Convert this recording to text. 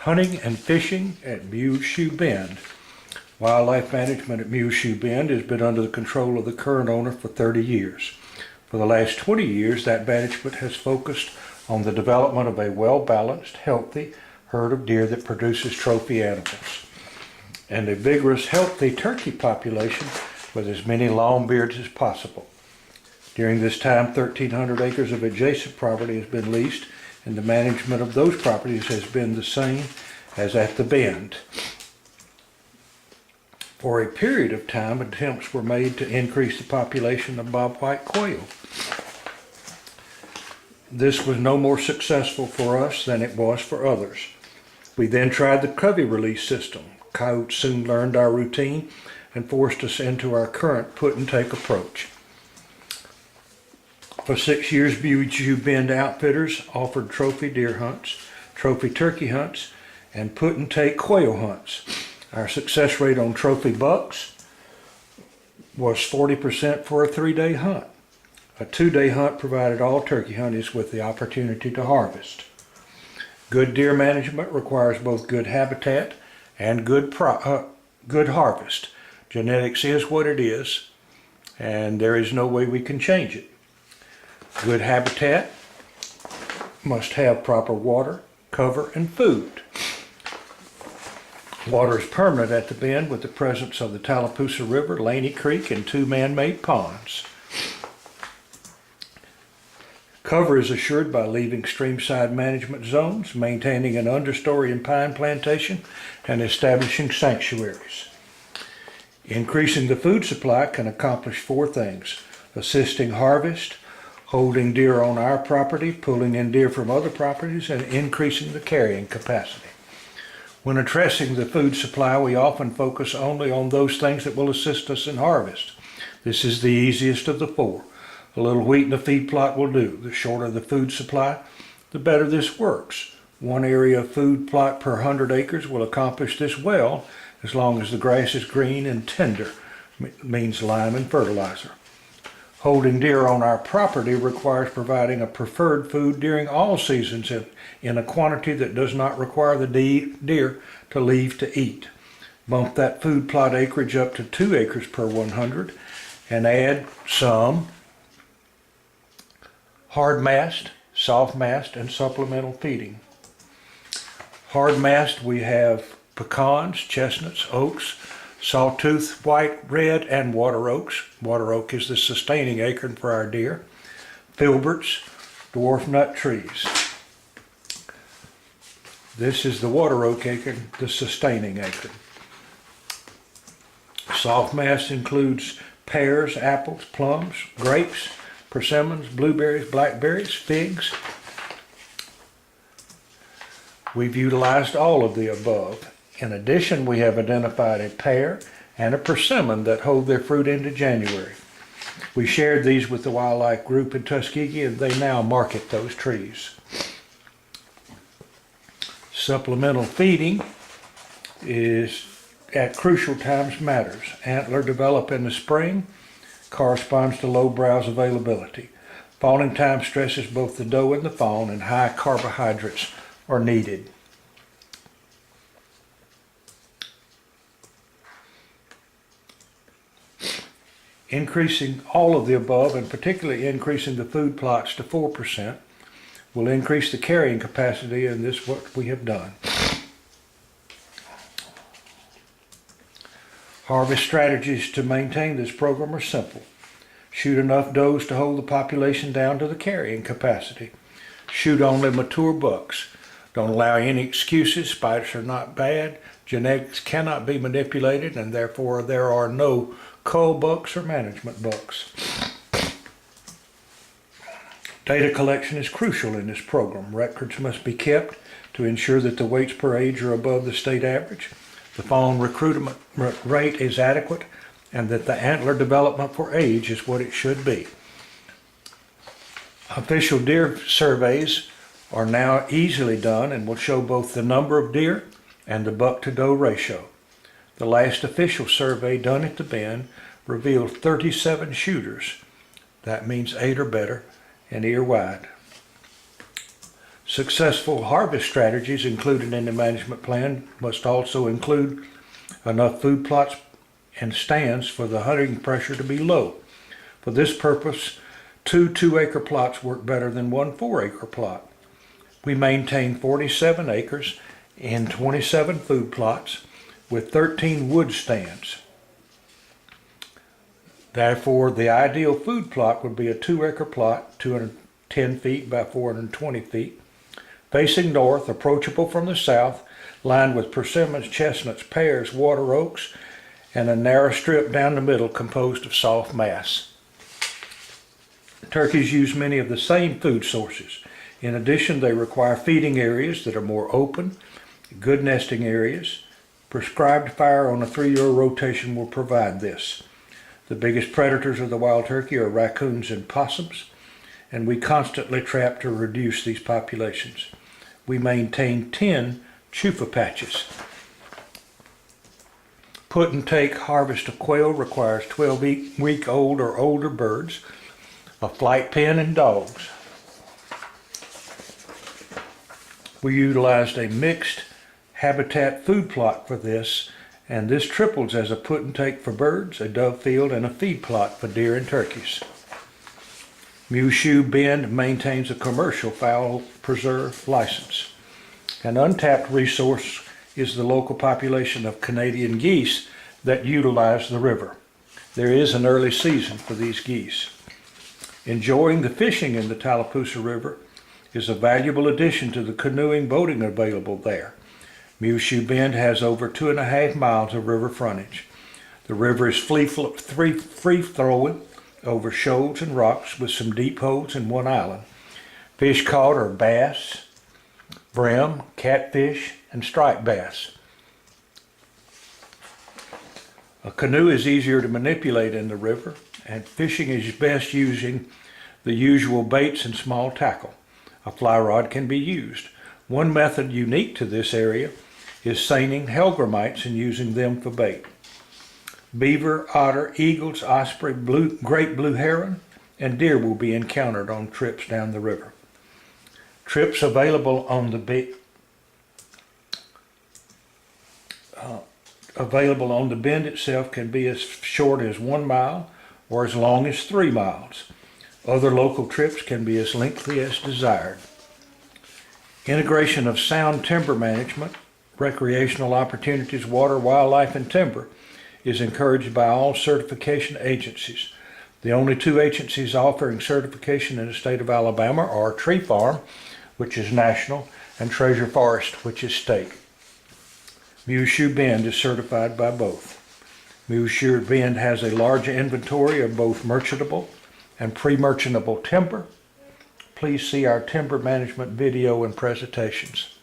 Hunting and fishing at Muleshoe Bend. Wildlife management at Muleshoe Bend has been under the control of the current owner for 30 years. For the last 20 years, that management has focused on the development of a well-balanced, healthy herd of deer that produces trophy animals, and a vigorous, healthy turkey population with as many longbeards as possible. During this time, 1,300 acres of adjacent property has been leased, and the management of those properties has been the same as at the Bend. For a period of time, attempts were made to increase the population of bobwhite quail. This was no more successful for us than it was for others. We then tried the covey release system. Coyotes soon learned our routine and forced us into our current put-and-take approach. For 6 years, Muleshoe Bend outfitters offered trophy deer hunts, trophy turkey hunts, and put-and-take quail hunts. Our success rate on trophy bucks was 40% for a 3-day hunt. A 2-day hunt provided all turkey hunters with the opportunity to harvest. Good deer management requires both good habitat and good harvest. Genetics is what it is, and there is no way we can change it. Good habitat must have proper water, cover, and food. Water is permanent at the Bend with the presence of the Tallapoosa River, Laney Creek, and 2 man-made ponds. Cover is assured by leaving streamside management zones, maintaining an understory and pine plantation, and establishing sanctuaries. Increasing the food supply can accomplish 4 things: assisting harvest, holding deer on our property, pulling in deer from other properties, and increasing the carrying capacity. When addressing the food supply, we often focus only on those things that will assist us in harvest. This is the easiest of the 4. A little wheat in a feed plot will do. The shorter the food supply, the better this works. 1 area of food plot per 100 acres will accomplish this well, as long as the grass is green and tender, means lime and fertilizer. Holding deer on our property requires providing a preferred food during all seasons in a quantity that does not require the deer to leave to eat. Bump that food plot acreage up to 2 acres per 100 and add some hard mast, soft mast, and supplemental feeding. Hard mast, we have pecans, chestnuts, oaks, sawtooth, white, red, and water oaks. Water oak is the sustaining acorn for our deer. Filberts, dwarf nut trees. This is the water oak acorn, the sustaining acorn. Soft mast includes pears, apples, plums, grapes, persimmons, blueberries, blackberries, figs. We've utilized all of the above. In addition, we have identified a pear and a persimmon that hold their fruit into January. We shared these with the wildlife group in Tuskegee, and they now market those trees. Supplemental feeding is at crucial times matters. Antler develop in the spring corresponds to low browse availability. Fawning time stresses both the doe and the fawn, and high carbohydrates are needed. Increasing all of the above, and particularly increasing the food plots to 4%, will increase the carrying capacity, and this is what we have done. Harvest strategies to maintain this program are simple. Shoot enough does to hold the population down to the carrying capacity. Shoot only mature bucks. Don't allow any excuses. Spiders are not bad. Genetics cannot be manipulated, and therefore there are no cull bucks or management bucks. Data collection is crucial in this program. Records must be kept to ensure that the weights per age are above the state average, the fawn recruitment rate is adequate, and that the antler development for age is what it should be. Official deer surveys are now easily done and will show both the number of deer and the buck-to-doe ratio. The last official survey done at the Bend revealed 37 shooters. That means 8 or better and ear wide. Successful harvest strategies included in the management plan must also include enough food plots and stands for the hunting pressure to be low. For this purpose, 2 2-acre plots work better than 1 4-acre plot. We maintain 47 acres and 27 food plots with 13 wood stands. Therefore, the ideal food plot would be a 2-acre plot, 210 feet by 420 feet, facing north, approachable from the south, lined with persimmons, chestnuts, pears, water oaks, and a narrow strip down the middle composed of soft mass. Turkeys use many of the same food sources. In addition, they require feeding areas that are more open, good nesting areas. Prescribed fire on a 3-year rotation will provide this. The biggest predators of the wild turkey are raccoons and possums, and we constantly trap to reduce these populations. We maintain 10 chufa patches. Put and take harvest of quail requires 12-week-old or older birds, a flight pen, and dogs. We utilized a mixed habitat food plot for this, and this triples as a put and take for birds, a dove field, and a feed plot for deer and turkeys. Muleshoe Bend maintains a commercial fowl preserve license. An untapped resource is the local population of Canadian geese that utilize the river. There is an early season for these geese. Enjoying the fishing in the Tallapoosa River is a valuable addition to the canoeing boating available there. Muleshoe Bend has over 2.5 miles of river frontage. The river is free-flowing over shoals and rocks with some deep holes in one island. Fish caught are bass, brim, catfish, and striped bass. A canoe is easier to manipulate in the river, and fishing is best using the usual baits and small tackle. A fly rod can be used. One method unique to this area is seining hellgrammites and using them for bait. Beaver, otter, eagles, osprey, great blue heron, and deer will be encountered on trips down the river. Trips available on the bend itself can be as short as 1 mile or as long as 3 miles. Other local trips can be as lengthy as desired. Integration of sound timber management, recreational opportunities, water, wildlife, and timber is encouraged by all certification agencies. The only 2 agencies offering certification in the state of Alabama are Tree Farm, which is national, and Treasure Forest, which is state. Muleshoe Bend is certified by both. Muleshoe Bend has a large inventory of both merchantable and pre-merchantable timber. Please see our timber management video and presentations.